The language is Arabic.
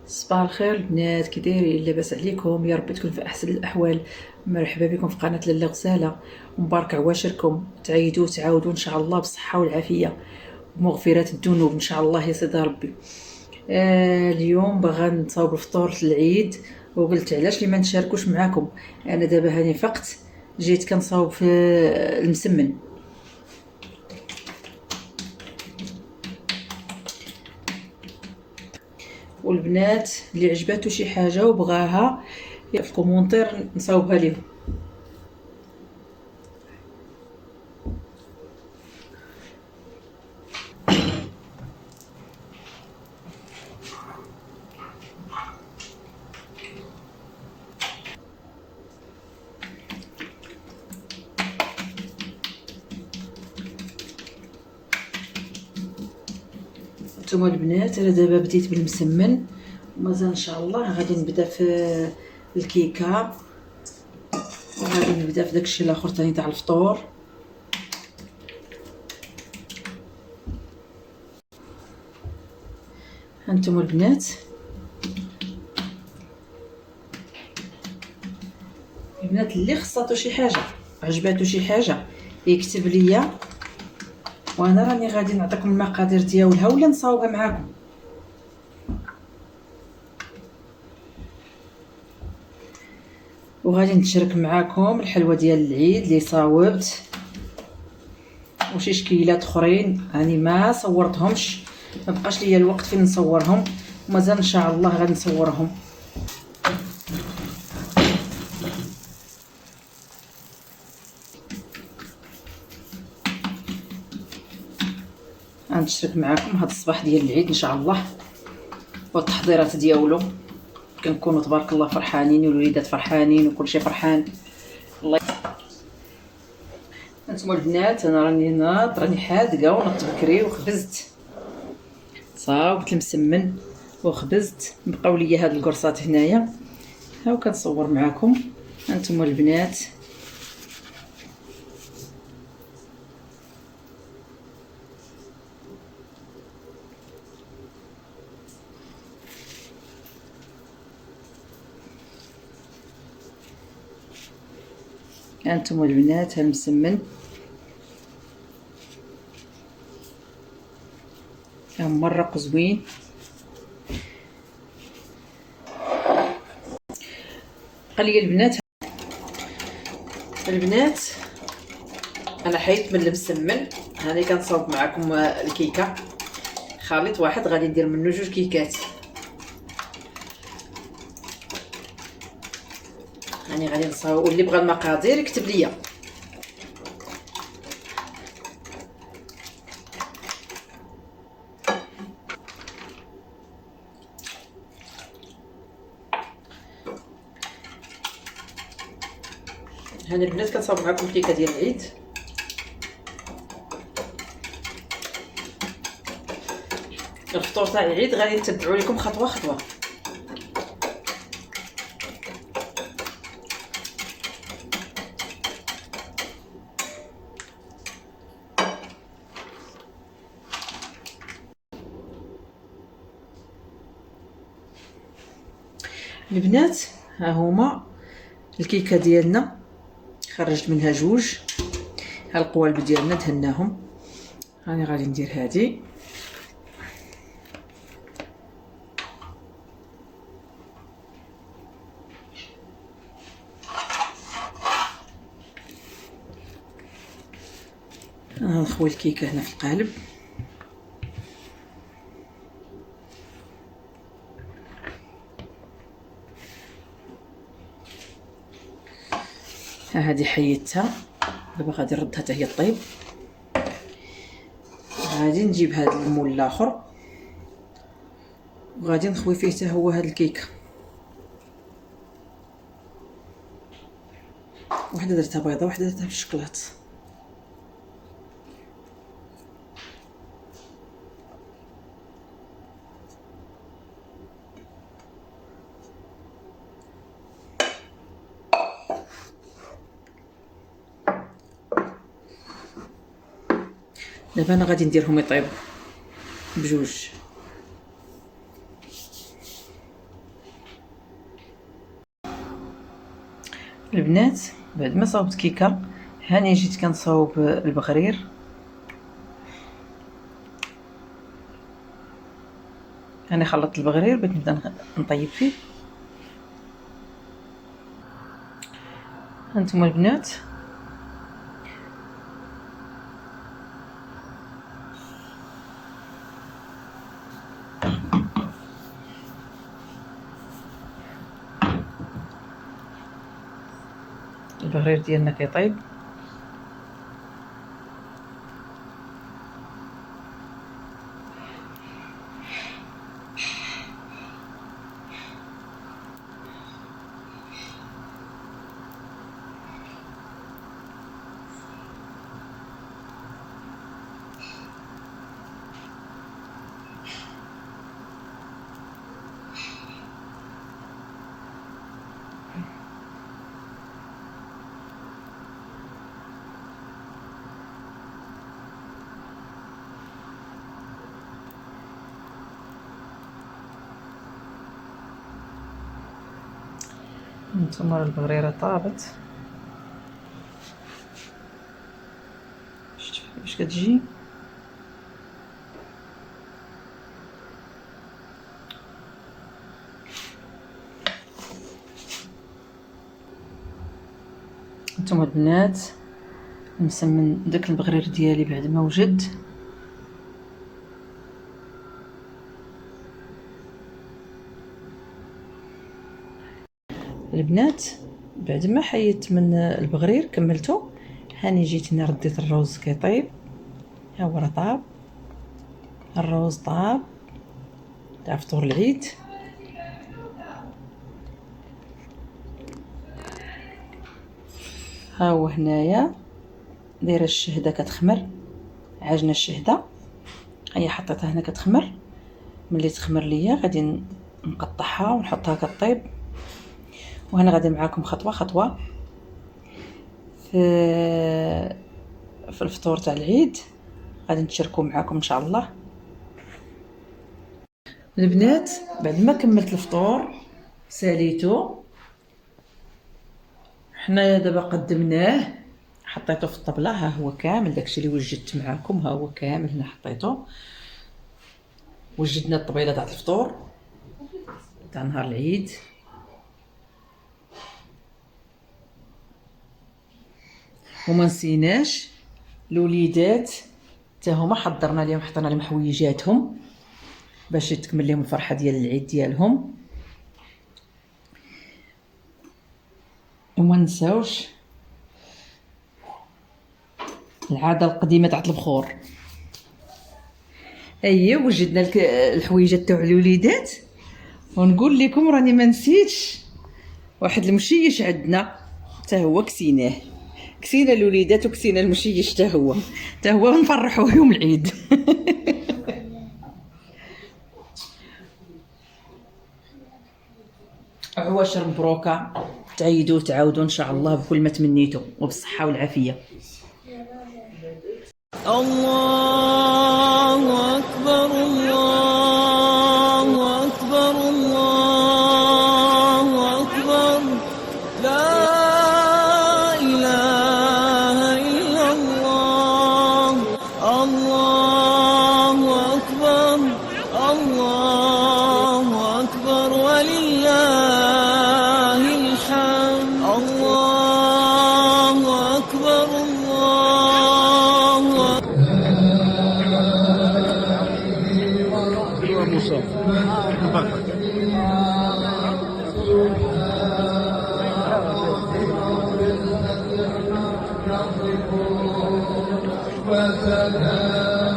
صباح الخير البنات، كي دايرين؟ لاباس عليكم؟ يا رب تكون في احسن الاحوال. مرحبا بكم في قناه لاله غزاله، ومبارك عواشركم، تعيدوا وتعاودوا ان شاء الله بالصحه والعافيه ومغفرة الذنوب ان شاء الله يا سيدي ربي. اليوم باغا نصاوب الفطور العيد، وقلت علاش لي ما نشاركوش معاكم. انا دابا هاني فقت جيت كنصاوب في المسمن. والبنات اللي عجباتو شي حاجه وبغاها في الكومونتير نصاوبها ليهم. نتوما البنات، انا دابا بديت بالمسمن ومازال ان شاء الله غادي نبدا في الكيكه، وغادي نبدا في داكشي الاخر ثاني تاع الفطور. هانتوما البنات، اللي خصاتو شي حاجه عجباتو شي حاجه يكتب ليا، وانا راني غادي نعطيكم المقادير ديالها ولا نصاوبها معاكم. وغادي نشارك معاكم الحلوه ديال العيد اللي صاوبت، وشي شكيلات اخرين راني ما صورتهمش، ما بقاش ليا الوقت فين نصورهم، ومازال ان شاء الله غادي نصورهم. غنشارك معاكم هذا الصباح ديال العيد ان شاء الله والتحضيرات ديالو. كنكونوا تبارك الله فرحانين والوليدات فرحانين وكلشي فرحان. الله انتم البنات، انا راني ناض، راني حادقه ونضت بكري وخبزت، صاوبت المسمن وخبزت، بقاو ليا هاد القرصات هنايا، هاو كنصور معاكم. انتم البنات، البنات المسمن مرق زوين. قال لي البنات انا حيت من المسمن، هاني كنصاوب معكم الكيكه، خليط واحد غادي ندير منه 2 كيكات. هاني غادي نصاوب، واللي بغى المقادير يكتب ليا. هاني البنات كنصاوب معكم الكيكه ديال العيد. الفطور تاع العيد غادي نتبعوا لكم خطوه خطوه. البنات ها هما الكيكه ديالنا، خرجت منها 2. ها القوالب ديالنا دهناهم، راني غادي ندير هادي. نخوي الكيكه هنا في القالب. ها هذه حيدتها، دابا غادي نردها حتى هي طيب. غادي نجيب هذا المول الاخر وغادي نخوي فيه حتى هو هذا الكيكه. وحده درتها بيضه، وحده درتها بالشكلاط. دابا انا غادي نديرهم يطيبوا بجوج. البنات بعد ما صاوبت كيكه هاني جيت كنصاوب البغرير. هاني خلطت البغرير بغيت نبدا نطيب فيه. هانتوما البنات البغرير ديالنا كيطيب. هانتوما البغريره طابت، شفتوا كيفاش كتجي. هانتوما البنات نسمن داك البغرير ديالي بعد ما وجد. البنات بعد ما حيدت من البغرير كملته، هاني جيت هنا رديت الروز كيطيب. ها هو راه طاب الروز، طاب تاع فطور العيد. ها هو هنايا دايره الشهده كتخمر، عجنه الشهده هي حطيتها هنا كتخمر. ملي تخمر ليا غادي نقطعها ونحطها كطيب. وهنا غادي معاكم خطوه خطوه في الفطور تاع العيد، غادي نتشاركوا معاكم ان شاء الله. البنات بعد ما كملت الفطور ساليتو، حنايا دابا قدمناه، حطيته في الطبله. ها هو كامل داكشي اللي وجدت معاكم، ها هو كامل هنا حطيته. وجدنا الطبيله تاع الفطور تاع نهار العيد. وما نسيناش الوليدات حتى هما حضرنا لهم، حطينا لهم حويجاتهم باش تكمل لهم الفرحه ديال العيد ديالهم. وما نساوش العاده القديمه تاع البخور. اييه وجدنا الحويجات تاع الوليدات. ونقول لكم راني ما نسيتش واحد المشيش عندنا حتى هو كسينا الوليدات وكسينا المشيش حتى هو نفرحوه يوم العيد. عواشر مبروكه، تعيدوا وتعاودوا ان شاء الله بكل ما تمنيتوا وبالصحه والعافيه. الله أكبر الله أكبر الله أكبر، لا إله إلا الله. الله أكبر الله أكبر ولله الحمد. الله أكبر الله موسى وسلام